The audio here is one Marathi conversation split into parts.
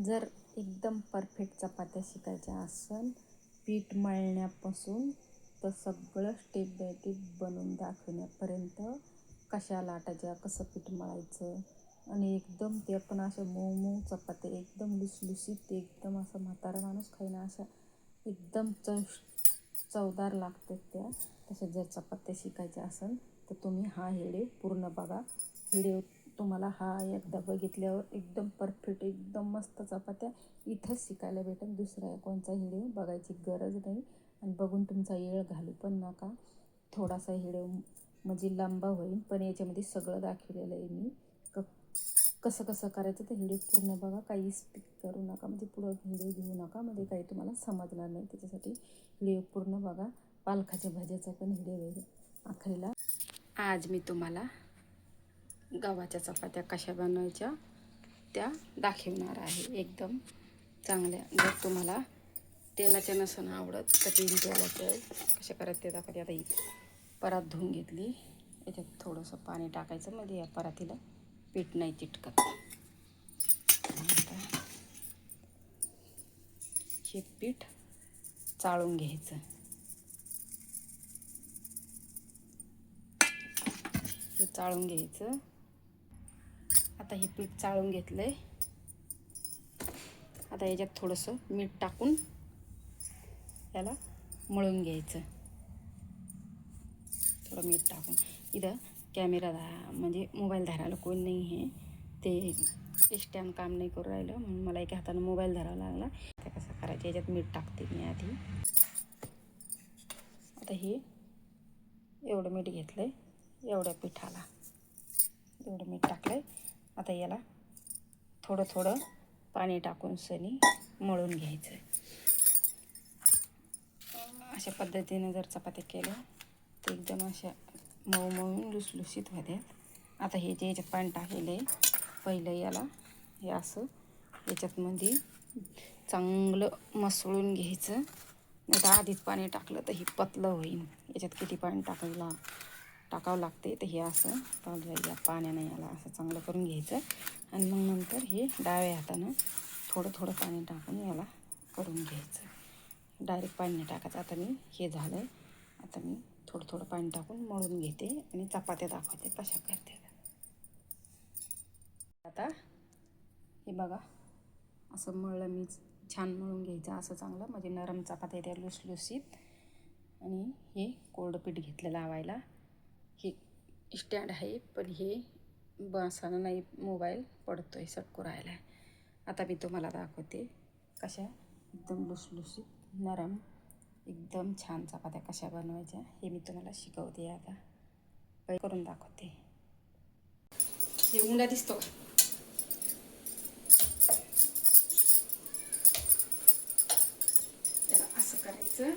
जर एकदम परफेक्ट चपात्या शिकायच्या असेल पीठ मळण्यापासून तर सगळं स्टेप बाय स्टेप बनवून दाखवण्यापर्यंत, कशा लाटायच्या, कसं पीठ मळायचं आणि एकदम ते पण अशा मऊ मऊ चपात्या एकदम लुसलुसीत, एकदम असं म्हातारा माणूस खाईना अशा एकदम चवदार लागतात त्या. तशा जर चपात्या शिकायच्या असेल तर तुम्ही हा व्हिडिओ पूर्ण बघा. व्हिडिओ तुम्हाला हा एकदा बघितल्यावर एकदम परफेक्ट, एकदम मस्त चपात्या इथंच शिकायला भेटेल. दुसरा कोणता व्हिडिओ बघायची गरज नाही आणि बघून तुमचा वेळ घालू पण नका. थोडासा व्हिडिओ म्हणजे लांबा होईल, पण याच्यामध्ये सगळं दाखवलेलं आहे मी. कसं कसं करायचं तर व्हिडिओ पूर्ण बघा. काही स्किप करू नका, म्हणजे पुढं व्हिडिओ घेऊ नका, म्हणजे काही तुम्हाला समजणार नाही. त्याच्यासाठी व्हिडिओ पूर्ण बघा. पालकाच्या भाज्याचा पण व्हिडिओ आहे आखरीला. आज मी तुम्हाला गव्हाच्या चपात्या कशा बनवायच्या त्या दाखवणार आहे, एकदम चांगल्या. जर तुम्हाला तेलाच्या नसून आवडत तर तेल तेलाच्या कशा करायचं ते दाखवते. आता ही परात धुवून घेतली, याच्यात थोडंसं पाणी टाकायचं म्हणजे या परातीला पीठ नाही चिटकत. हे पीठ चाळून घ्यायचं. हे चाळून घ्यायचं. आता हे पीठ चाळून घेतलंय. आता याच्यात थोडंसं मीठ टाकून याला मळून घ्यायचं. थोडं मीठ टाकून. इथं कॅमेरा म्हणजे मोबाईल धरायला कोण नाही आहे, ते स्टँड काम नाही करू राहिलं म्हणून मला एका हातानं मोबाईल धरावा लागला. ते कसं करायचं, याच्यात मीठ टाकते मी आधी. आता हे एवढं मीठ घेतलं आहे, एवढ्या पिठाला एवढं मीठ टाकलं आहे. आता याला थोडं थोडं पाणी टाकून सनी मळून घ्यायचं. अशा पद्धतीने जर चपात्या केल्या तर एकदम अशा मऊ मऊ लुसलुसीत होत्यात. आता हे जे याच्यात पाणी टाकलेलं आहे, पहिलं याला हे असं याच्यात मध्ये चांगलं मसळून घ्यायचं. नाही तर आधीच पाणी टाकलं तर हे पतलं होईल. याच्यात किती पाणी टाकावं लागते, तर हे असं या पाण्यानं याला असं चांगलं करून घ्यायचं. आणि मग नंतर हे डाव्या हातानं थोडं थोडं पाणी टाकून याला करून घ्यायचं. डायरेक्ट पाणी नाही टाकायचं. आता मी हे झालं आहे, आता मी थोडं थोडं पाणी टाकून मळून घेते आणि चपात्या दाखवते कशा करते. आता हे बघा, असं मळलं मी, छान मळून घ्यायचं असं चांगलं, म्हणजे नरम चपात्या त्या लुसलुसीत. आणि हे कोरडं पीठ घेतलं लावायला. हे स्टँड आहे, पण हे बसानं नाही, मोबाईल पडतो आहे, सटकू राहिला आहे. आता मी तुम्हाला दाखवते कशा एकदम लुसलुसीत नरम एकदम छान चपात्या कशा बनवायच्या हे मी तुम्हाला शिकवते. आता काही करून दाखवते. हे उंडा दिसतो का, त्याला असं करायचं.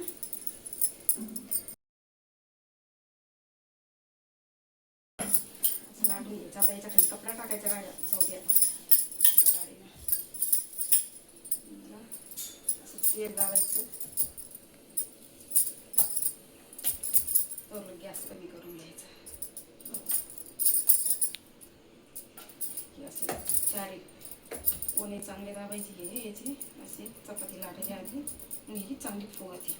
असं लाटून घ्यायचं. आता याच्या खाली कपडा टाकायचा राहिला चौद्याला गाडीला. असं तेल लावायचं. तर गॅस कमी करून घ्यायचा. असे चारी कोणे चांगले दाबायचे हे याचे असे चपाती लाटायच्या आधी, मग ही चांगली फुगते.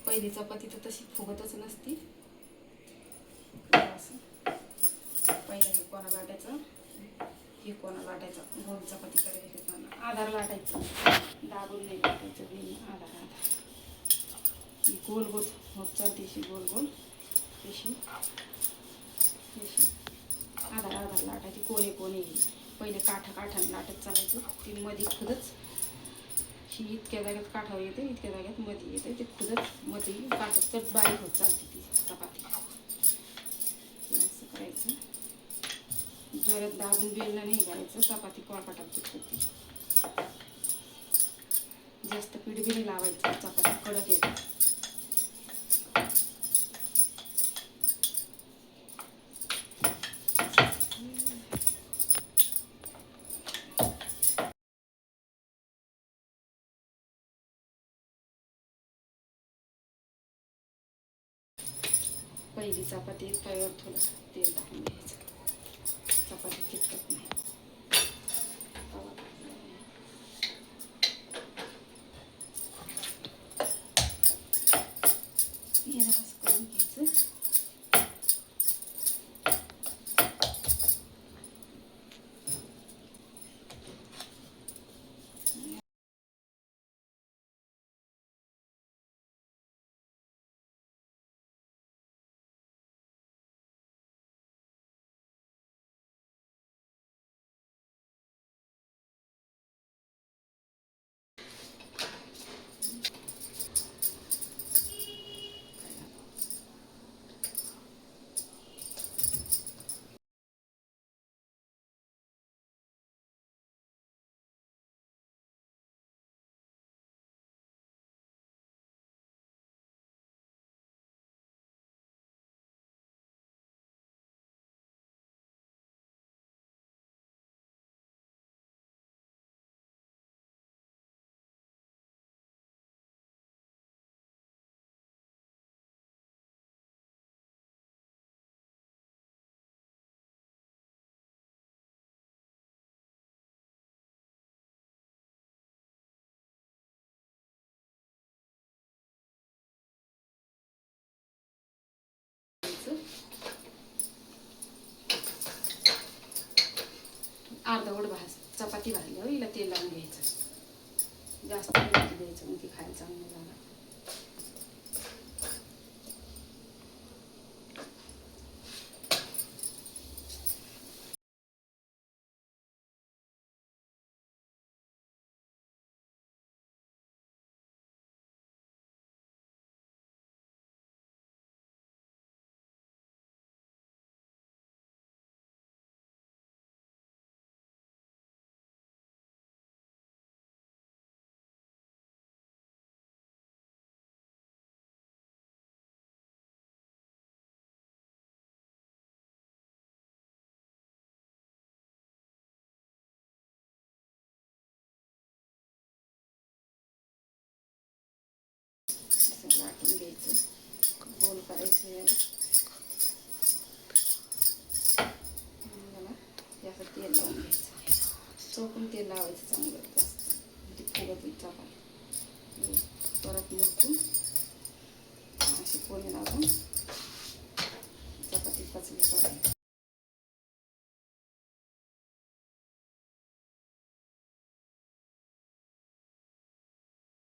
पहिली चपाती तर तशी फुगतच नसती. असं पहिलं हे कोणा लाटायचं, हे कोणा लाटायचं, गोल चपाती करायची. पण आधार लाटायचं, दाबून नाही लाटायचं, बिन आधार गोल गोल होत चालते. गोल गोल तशी आधार आधार लाटायची. कोणे कोणे पहिले काठानं लाटत चालायचं. ती मध्ये खुदच ही इतक्या जाग्यात काठावर येते, इतक्या जाग्यात मध्ये येते, ते खुदच मध्ये काठत तर बारीक होत चालते ती चपाती. असं करायचं. जोरात दाबून बेलला नाही करायचं, चपाती कोळपाटात चिकटते. जास्त पीठ बी नाही लावायचं, चपाती कडक येते. पहिली चपाती तव्यावर थोडं तेल टाकून घ्यायचं, चपाती चिकटत नाही. अर्धवट चपाती भाजल्यावर हिला तेल लावून घ्यायचं. जास्त तेल द्यायचं मग ती खायला चांगलं झालं. लाटून घ्यायचं, गोल करायचं याला. याचं तेल लावून घ्यायचं, चौकून तेल लावायचं चांगलं जास्त, म्हणजे फुगत चपाती. परत मोठून अशी कोणी लावून चपाती पचली करायची.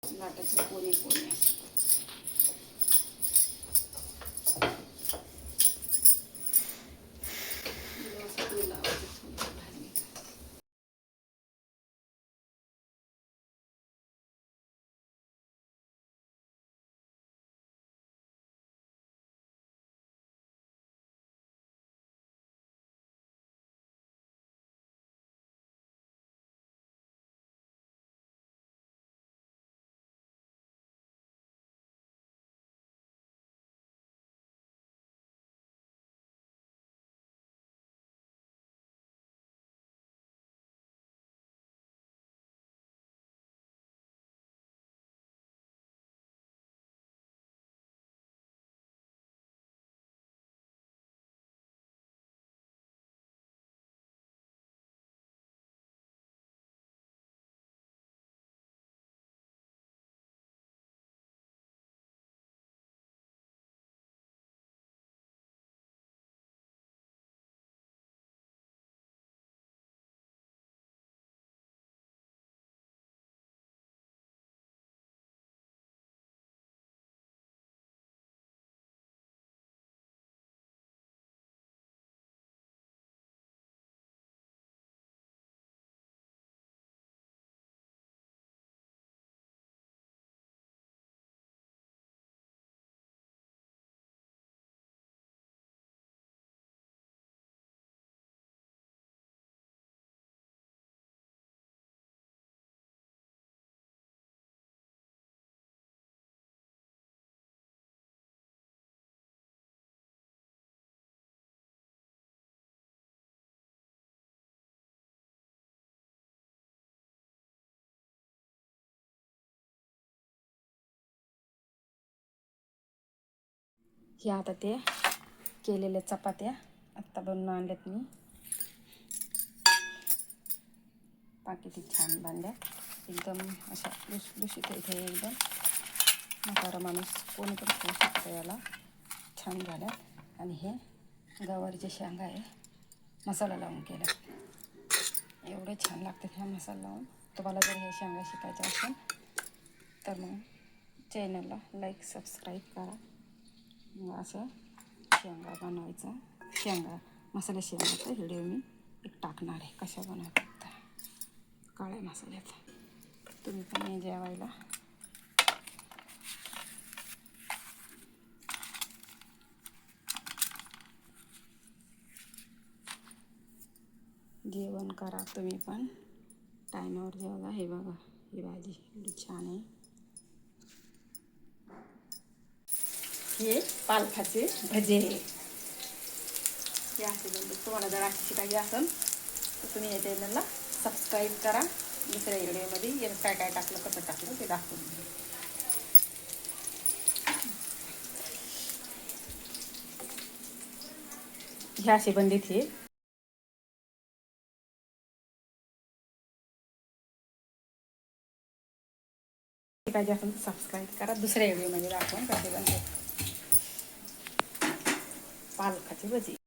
लाटाची कोणी कोणी अशी हे आता ते केलेल्या चपात्या आत्ता बनवून आणल्यात मी. पाकिटी छान बांधल्या, एकदम अशा लुसलुशीत इथे एकदम. म्हातारा माणूस कोणी पण खाऊ शकतो याला. छान झाल्या. आणि हे गवारीच्या शेंगा आहे, मसाला लावून केला. एवढे छान लागतात ह्या मसाला लावून. तुम्हाला जर ह्या शेंगा शिकायच्या असेल तर मग चॅनलला लाईक सबस्क्राईब करा. मग असं शेंगा बनवायचा, शेंगा मसाला शेंगाचा व्हिडिओ मी एक टाकणार आहे, कशा बनवतात काळ्या मसाल्याचा. तुम्ही पण ये जेवायला. जेवण करा तुम्ही पण, टायमावर जेवा. हे बघा ही भाजी एवढी छान आहे. हे पालकाचे भजे हे असे बनते. तुम्हाला जर अशी शिकायची असेल तर तुम्ही या चॅनलला सबस्क्राईब करा. दुसऱ्या व्हिडिओमध्ये काय काय टाकलं, कसं टाकलं ते दाखवून. हे असे बनलेत. हे शिकायचे असेल तर सबस्क्राईब करा. दुसऱ्या व्हिडिओमध्ये दाखवून कसे बनते पालकाची भजी.